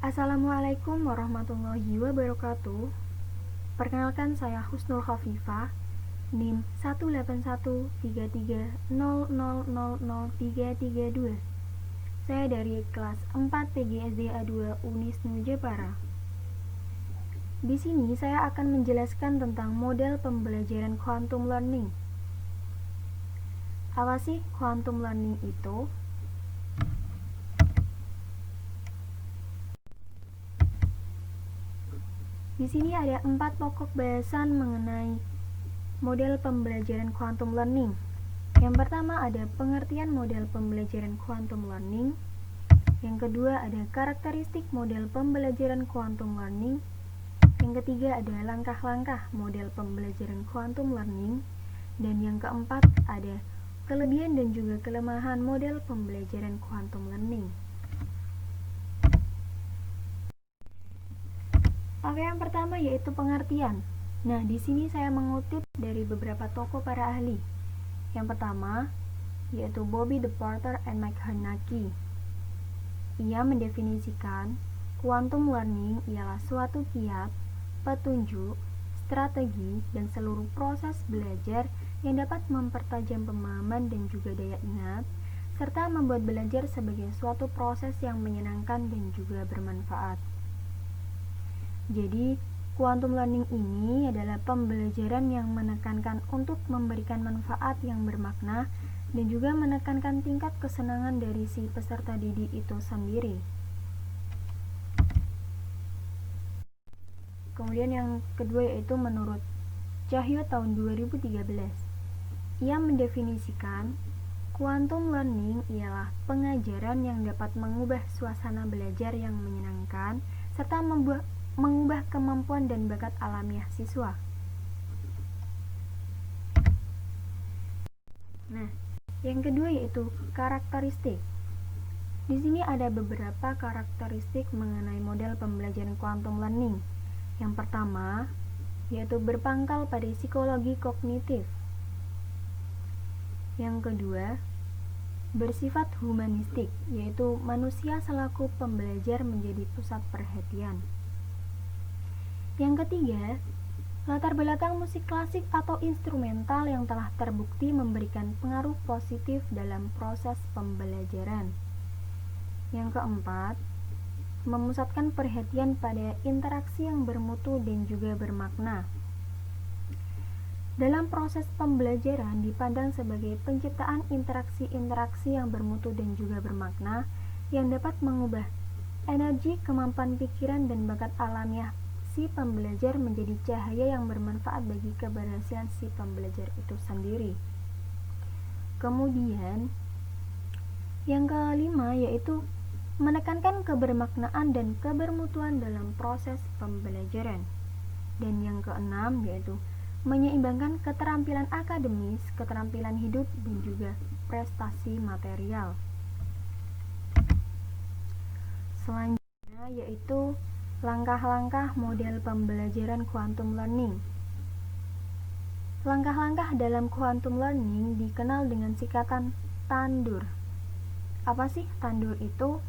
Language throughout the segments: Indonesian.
Assalamualaikum warahmatullahi wabarakatuh. Perkenalkan, saya Husnul Khafifah, NIM 1813300000332. Saya dari kelas 4 PGSD A2 Unisnu Jepara. Di sini saya akan menjelaskan tentang model pembelajaran quantum learning. Apa sih quantum learning itu? Di sini ada 4 pokok bahasan mengenai model pembelajaran quantum learning. Yang pertama ada pengertian model pembelajaran quantum learning. Yang kedua ada karakteristik model pembelajaran quantum learning. Yang ketiga ada langkah-langkah model pembelajaran quantum learning. Dan yang keempat ada kelebihan dan juga kelemahan model pembelajaran quantum learning. Oke, yang pertama yaitu pengertian. Nah, di sini saya mengutip dari beberapa tokoh para ahli. Yang pertama yaitu Bobby De Porter and Mike Hanaki. Ia mendefinisikan quantum learning ialah suatu kiat, petunjuk, strategi, dan seluruh proses belajar yang dapat mempertajam pemahaman dan juga daya ingat, serta membuat belajar sebagai suatu proses yang menyenangkan dan juga bermanfaat. Jadi, quantum learning ini adalah pembelajaran yang menekankan untuk memberikan manfaat yang bermakna dan juga menekankan tingkat kesenangan dari si peserta didik itu sendiri. Kemudian yang kedua yaitu menurut Cahyo tahun 2013. Ia mendefinisikan quantum learning ialah pengajaran yang dapat mengubah suasana belajar yang menyenangkan serta mengubah kemampuan dan bakat alamiah siswa. Nah, yang kedua yaitu karakteristik. Di sini ada beberapa karakteristik mengenai model pembelajaran quantum learning. Yang pertama yaitu berpangkal pada psikologi kognitif. Yang kedua, bersifat humanistik, yaitu manusia selaku pembelajar menjadi pusat perhatian. Yang ketiga, latar belakang musik klasik atau instrumental yang telah terbukti memberikan pengaruh positif dalam proses pembelajaran. Yang keempat, memusatkan perhatian pada interaksi yang bermutu dan juga bermakna. Dalam proses pembelajaran dipandang sebagai penciptaan interaksi-interaksi yang bermutu dan juga bermakna yang dapat mengubah energi, kemampuan pikiran, dan bakat alamiah si pembelajar menjadi cahaya yang bermanfaat bagi keberhasilan si pembelajar itu sendiri. Kemudian yang kelima yaitu menekankan kebermaknaan dan kebermutuan dalam proses pembelajaran. Dan yang keenam yaitu menyeimbangkan keterampilan akademis, keterampilan hidup, dan juga prestasi material. Selanjutnya yaitu langkah-langkah model pembelajaran quantum learning. Langkah-langkah dalam quantum learning dikenal dengan singkatan TANDUR. Apa sih TANDUR itu?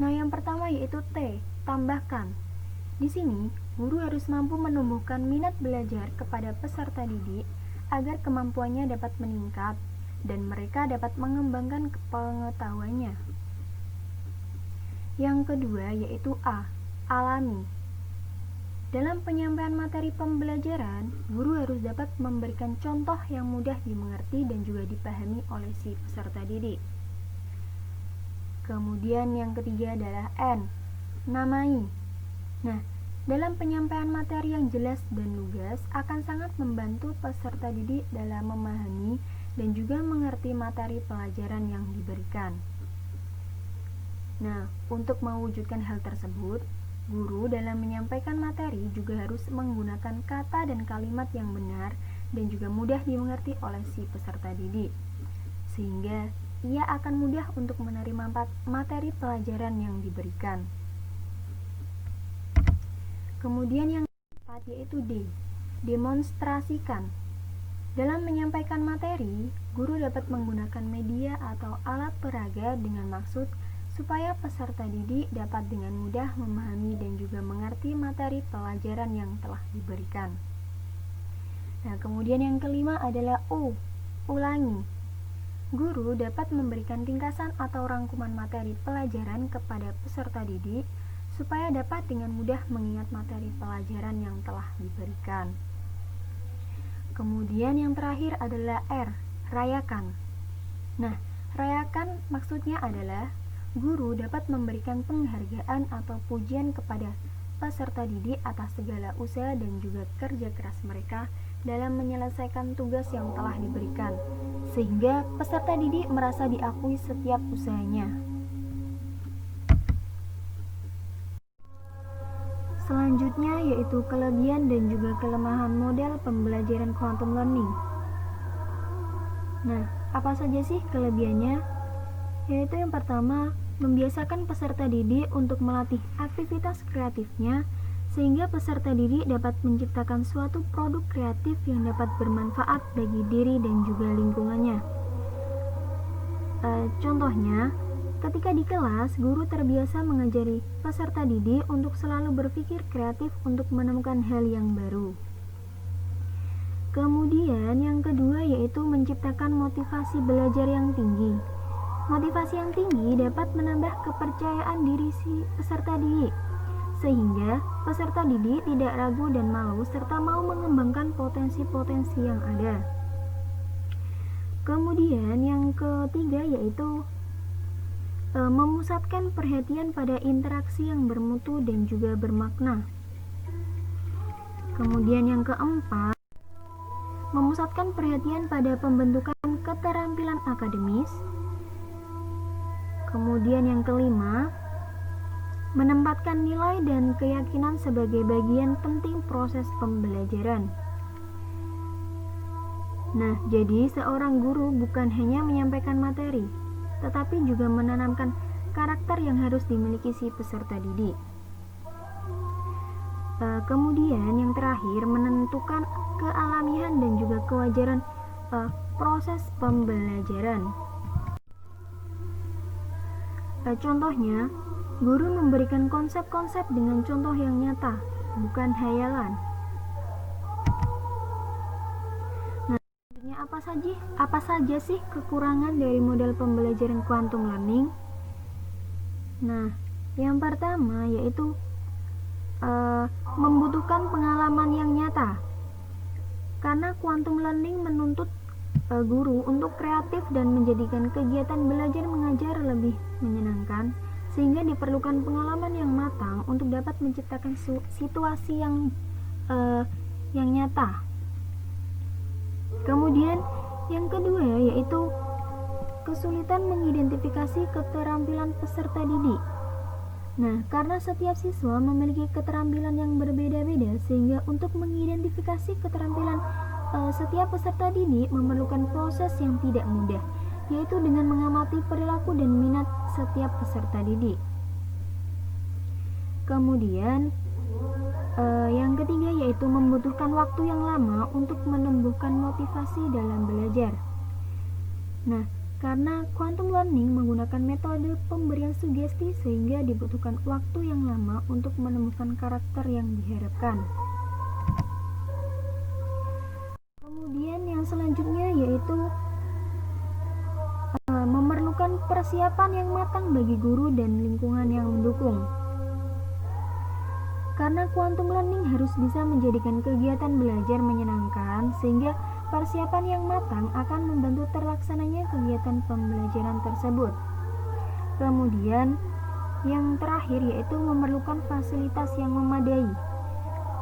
Nah, yang pertama yaitu T, tambahkan. Di sini, guru harus mampu menumbuhkan minat belajar kepada peserta didik agar kemampuannya dapat meningkat dan mereka dapat mengembangkan pengetahuannya. Yang kedua yaitu A, alami. Dalam penyampaian materi pembelajaran, guru harus dapat memberikan contoh yang mudah dimengerti dan juga dipahami oleh si peserta didik. Kemudian yang ketiga adalah N, namai. Nah, dalam penyampaian materi yang jelas dan lugas akan sangat membantu peserta didik dalam memahami dan juga mengerti materi pelajaran yang diberikan. Nah, untuk mewujudkan hal tersebut, guru dalam menyampaikan materi juga harus menggunakan kata dan kalimat yang benar dan juga mudah dimengerti oleh si peserta didik, sehingga ia akan mudah untuk menerima materi pelajaran yang diberikan. Kemudian yang keempat yaitu D, demonstrasikan. Dalam menyampaikan materi, guru dapat menggunakan media atau alat peraga dengan maksud supaya peserta didik dapat dengan mudah memahami dan juga mengerti materi pelajaran yang telah diberikan. Nah, kemudian yang kelima adalah ulangi. Guru dapat memberikan ringkasan atau rangkuman materi pelajaran kepada peserta didik supaya dapat dengan mudah mengingat materi pelajaran yang telah diberikan. Kemudian yang terakhir adalah rayakan. Nah, rayakan maksudnya adalah guru dapat memberikan penghargaan atau pujian kepada peserta didik atas segala usaha dan juga kerja keras mereka dalam menyelesaikan tugas yang telah diberikan, sehingga peserta didik merasa diakui setiap usahanya. Selanjutnya yaitu kelebihan dan juga kelemahan model pembelajaran quantum learning. Nah, apa saja sih kelebihannya? Yaitu yang pertama, membiasakan peserta didik untuk melatih aktivitas kreatifnya sehingga peserta didik dapat menciptakan suatu produk kreatif yang dapat bermanfaat bagi diri dan juga lingkungannya. Contohnya, ketika di kelas, guru terbiasa mengajari peserta didik untuk selalu berpikir kreatif untuk menemukan hal yang baru. Kemudian yang kedua yaitu menciptakan motivasi belajar yang tinggi. Motivasi yang tinggi dapat menambah kepercayaan diri si peserta didik, sehingga peserta didik tidak ragu dan malu serta mau mengembangkan potensi-potensi yang ada. Kemudian yang ketiga yaitu memusatkan perhatian pada interaksi yang bermutu dan juga bermakna. Kemudian yang keempat, memusatkan perhatian pada pembentukan keterampilan akademis. Kemudian yang kelima, menempatkan nilai dan keyakinan sebagai bagian penting proses pembelajaran. Nah, jadi seorang guru bukan hanya menyampaikan materi, tetapi juga menanamkan karakter yang harus dimiliki si peserta didik. Kemudian yang terakhir, menentukan kealamian dan juga kewajaran proses pembelajaran. Contohnya, guru memberikan konsep-konsep dengan contoh yang nyata, bukan hayalan. Nah, selanjutnya apa saja sih kekurangan dari model pembelajaran quantum learning? Nah, yang pertama yaitu membutuhkan pengalaman yang nyata. Karena quantum learning menuntut guru untuk kreatif dan menjadikan kegiatan belajar mengajar lebih menyenangkan, sehingga diperlukan pengalaman yang matang untuk dapat menciptakan situasi yang nyata. Kemudian yang kedua yaitu kesulitan mengidentifikasi keterampilan peserta didik. Nah, karena setiap siswa memiliki keterampilan yang berbeda-beda, sehingga untuk mengidentifikasi keterampilan setiap peserta didik memerlukan proses yang tidak mudah, yaitu dengan mengamati perilaku dan minat setiap peserta didik. Kemudian yang ketiga yaitu membutuhkan waktu yang lama untuk menumbuhkan motivasi dalam belajar. Nah, karena quantum learning menggunakan metode pemberian sugesti, sehingga dibutuhkan waktu yang lama untuk menemukan karakter yang diharapkan. Kemudian yang selanjutnya yaitu memerlukan persiapan yang matang bagi guru dan lingkungan yang mendukung. Karena quantum learning harus bisa menjadikan kegiatan belajar menyenangkan, sehingga persiapan yang matang akan membantu terlaksananya kegiatan pembelajaran tersebut. Kemudian yang terakhir yaitu memerlukan fasilitas yang memadai.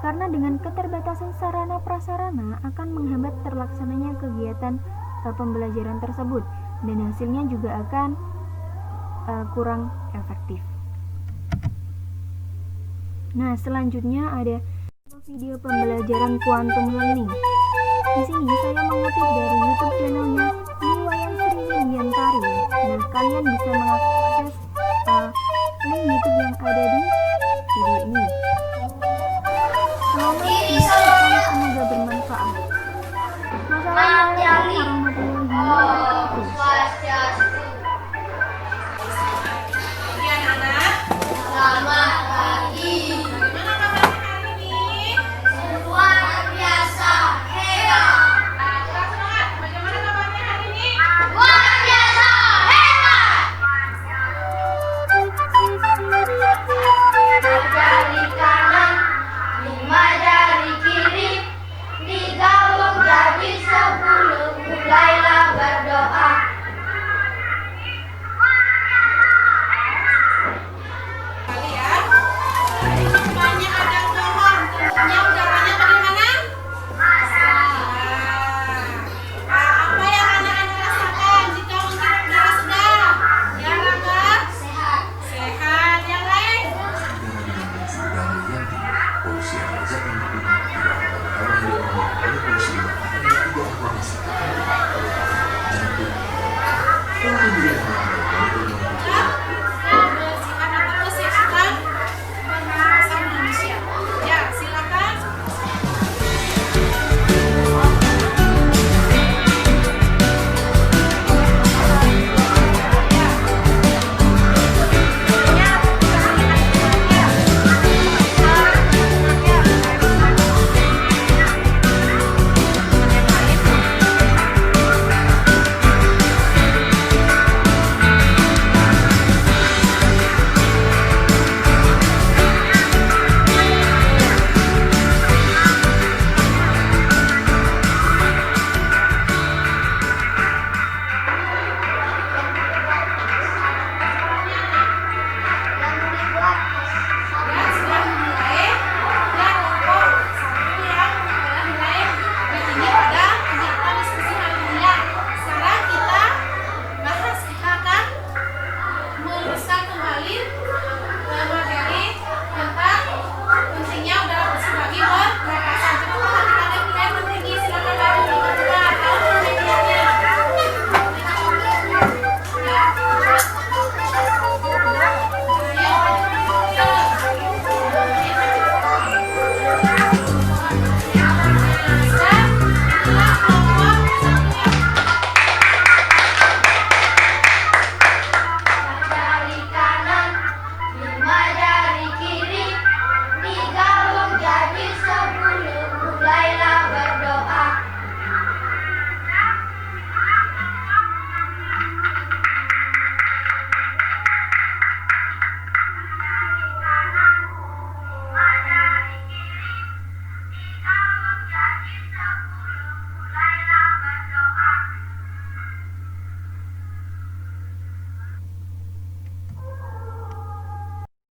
Karena dengan keterbatasan sarana prasarana akan menghambat terlaksananya kegiatan pembelajaran tersebut, dan hasilnya juga akan kurang efektif. Nah, selanjutnya ada video pembelajaran quantum learning. Di sini saya mengutip dari YouTube channelnya Niwayan Sri Widiantari. Nah, kalian bisa mengakses